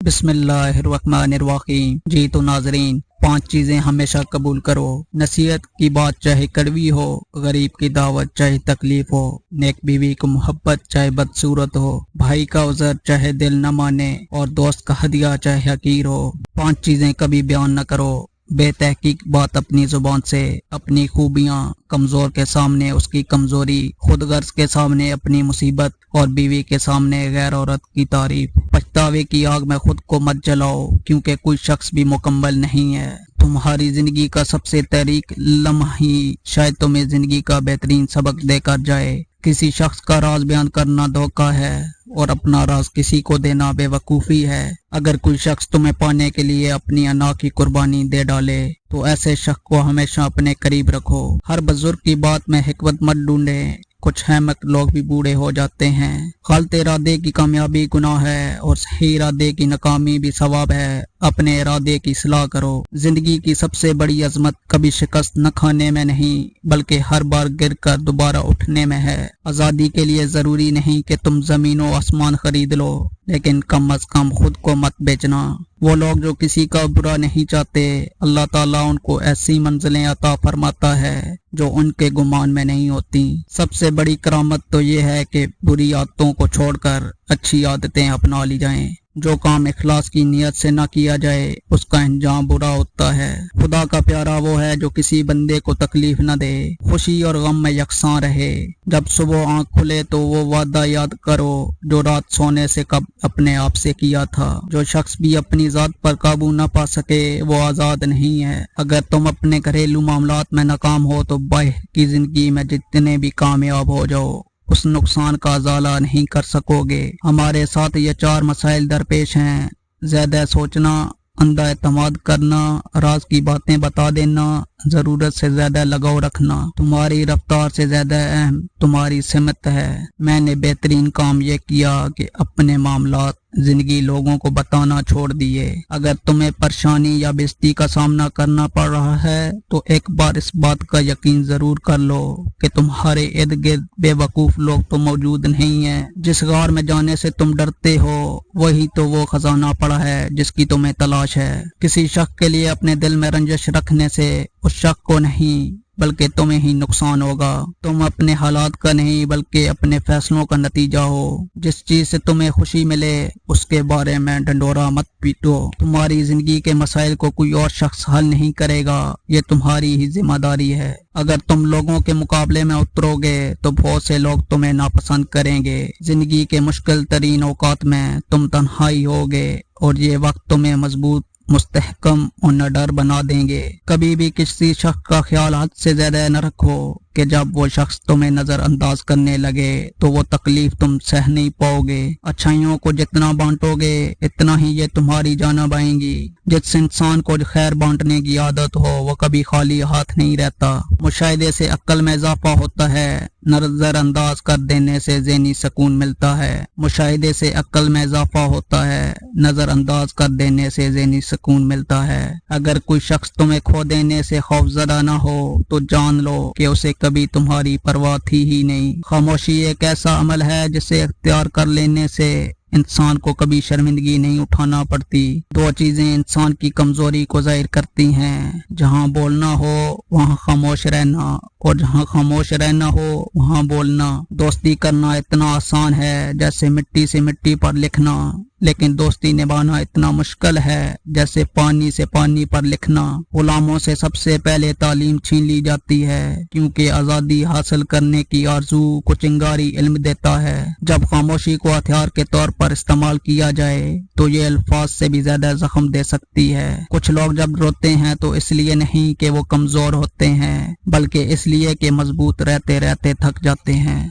بسم اللہ الرحمن الرحیم۔ جی تو ناظرین، 5 چیزیں ہمیشہ قبول کرو۔ نصیحت کی بات چاہے کڑوی ہو، غریب کی دعوت چاہے تکلیف ہو، نیک بیوی کو محبت چاہے بدصورت ہو، بھائی کا عذر چاہے دل نہ مانے، اور دوست کا ہدیہ چاہے حقیر ہو۔ 5 چیزیں کبھی بیان نہ کرو۔ بے تحقیق بات اپنی زبان سے، اپنی خوبیاں، کمزور کے سامنے اس کی کمزوری، خود غرض کے سامنے اپنی مصیبت، اور بیوی کے سامنے غیر عورت کی تعریف۔ پچھتاوے کی آگ میں خود کو مت جلاؤ، کیونکہ کوئی شخص بھی مکمل نہیں ہے۔ تمہاری زندگی کا سب سے تاریک لمحہ ہی شاید تمہیں زندگی کا بہترین سبق دے کر جائے۔ کسی شخص کا راز بیان کرنا دھوکہ ہے، اور اپنا راز کسی کو دینا بے وقوفی ہے۔ اگر کوئی شخص تمہیں پانے کے لیے اپنی انا کی قربانی دے ڈالے تو ایسے شخص کو ہمیشہ اپنے قریب رکھو۔ ہر بزرگ کی بات میں حکمت مت ڈھونڈے، کچھ احمق لوگ بھی بوڑھے ہو جاتے ہیں۔ غلط ارادے کی کامیابی گناہ ہے، اور صحیح ارادے کی ناکامی بھی ثواب ہے۔ اپنے ارادے کی اصلاح کرو۔ زندگی کی سب سے بڑی عظمت کبھی شکست نہ کھانے میں نہیں، بلکہ ہر بار گر کر دوبارہ اٹھنے میں ہے۔ آزادی کے لیے ضروری نہیں کہ تم زمین و آسمان خرید لو، لیکن کم از کم خود کو مت بیچنا۔ وہ لوگ جو کسی کا برا نہیں چاہتے، اللہ تعالیٰ ان کو ایسی منزلیں عطا فرماتا ہے جو ان کے گمان میں نہیں ہوتی۔ سب سے بڑی کرامت تو یہ ہے کہ بری عادتوں کو چھوڑ کر اچھی عادتیں اپنا لی جائیں۔ جو کام اخلاص کی نیت سے نہ کیا جائے اس کا انجام برا ہوتا ہے۔ خدا کا پیارا وہ ہے جو کسی بندے کو تکلیف نہ دے، خوشی اور غم میں یکساں رہے۔ جب صبح آنکھ کھلے تو وہ وعدہ یاد کرو جو رات سونے سے قبل اپنے آپ سے کیا تھا۔ جو شخص بھی اپنی ذات پر قابو نہ پا سکے وہ آزاد نہیں ہے۔ اگر تم اپنے گھریلو معاملات میں ناکام ہو تو باہر کی زندگی میں جتنے بھی کامیاب ہو جاؤ، اس نقصان کا ازالہ نہیں کر سکو گے۔ ہمارے ساتھ یہ 4 مسائل درپیش ہیں: زیادہ سوچنا، اندھا اعتماد کرنا، راز کی باتیں بتا دینا، ضرورت سے زیادہ لگاؤ رکھنا۔ تمہاری رفتار سے زیادہ اہم تمہاری سمت ہے۔ میں نے بہترین کام یہ کیا کہ اپنے معاملات زندگی لوگوں کو بتانا چھوڑ دیے۔ اگر تمہیں پریشانی یا بےعزتی کا سامنا کرنا پڑ رہا ہے تو ایک بار اس بات کا یقین ضرور کر لو کہ تمہارے ارد گرد بے وقوف لوگ تو موجود نہیں ہیں۔ جس غار میں جانے سے تم ڈرتے ہو وہی تو وہ خزانہ پڑا ہے جس کی تمہیں تلاش ہے۔ کسی شخص کے لیے اپنے دل میں رنجش رکھنے سے اس شخص کو نہیں بلکہ تمہیں ہی نقصان ہوگا۔ تم اپنے حالات کا نہیں بلکہ اپنے فیصلوں کا نتیجہ ہو۔ جس چیز سے تمہیں خوشی ملے اس کے بارے میں ڈنڈورا مت پیٹو۔ تمہاری زندگی کے مسائل کو کوئی اور شخص حل نہیں کرے گا، یہ تمہاری ہی ذمہ داری ہے۔ اگر تم لوگوں کے مقابلے میں اترو گے تو بہت سے لوگ تمہیں ناپسند کریں گے۔ زندگی کے مشکل ترین اوقات میں تم تنہائی ہوگے، اور یہ وقت تمہیں مضبوط، مستحکم اور نڈر بنا دیں گے۔ کبھی بھی کسی شخص کا خیال حد سے زیادہ نہ رکھو کہ جب وہ شخص تمہیں نظر انداز کرنے لگے تو وہ تکلیف تم سہ نہیں پاؤ گے۔ اچھائیوں کو جتنا بانٹو گے اتنا ہی یہ تمہاری جانب آئیں گی۔ جس انسان کو خیر بانٹنے کی عادت ہو وہ کبھی خالی ہاتھ نہیں رہتا۔ مشاہدے سے عقل میں اضافہ ہوتا ہے، نظر انداز کر دینے سے ذہنی سکون ملتا ہے۔ مشاہدے سے عقل میں اضافہ ہوتا ہے، نظر انداز کر دینے سے ذہنی سکون ملتا ہے۔ اگر کوئی شخص تمہیں کھو دینے سے خوفزدہ نہ ہو تو جان لو کہ اسے کبھی تمہاری پرواہ تھی ہی نہیں۔ خاموشی ایک ایسا عمل ہے جسے اختیار کر لینے سے انسان کو کبھی شرمندگی نہیں اٹھانا پڑتی۔ 2 چیزیں انسان کی کمزوری کو ظاہر کرتی ہیں: جہاں بولنا ہو وہاں خاموش رہنا، اور جہاں خاموش رہنا ہو وہاں بولنا۔ دوستی کرنا اتنا آسان ہے جیسے مٹی سے مٹی پر لکھنا، لیکن دوستی نبھانا اتنا مشکل ہے جیسے پانی سے پانی پر لکھنا۔ غلاموں سے سب سے پہلے تعلیم چھین لی جاتی ہے، کیونکہ آزادی حاصل کرنے کی آرزو کو چنگاری علم دیتا ہے۔ جب خاموشی کو ہتھیار کے طور پر استعمال کیا جائے تو یہ الفاظ سے بھی زیادہ زخم دے سکتی ہے۔ کچھ لوگ جب روتے ہیں تو اس لیے نہیں کہ وہ کمزور ہوتے ہیں، بلکہ اس لیے کہ مضبوط رہتے رہتے تھک جاتے ہیں۔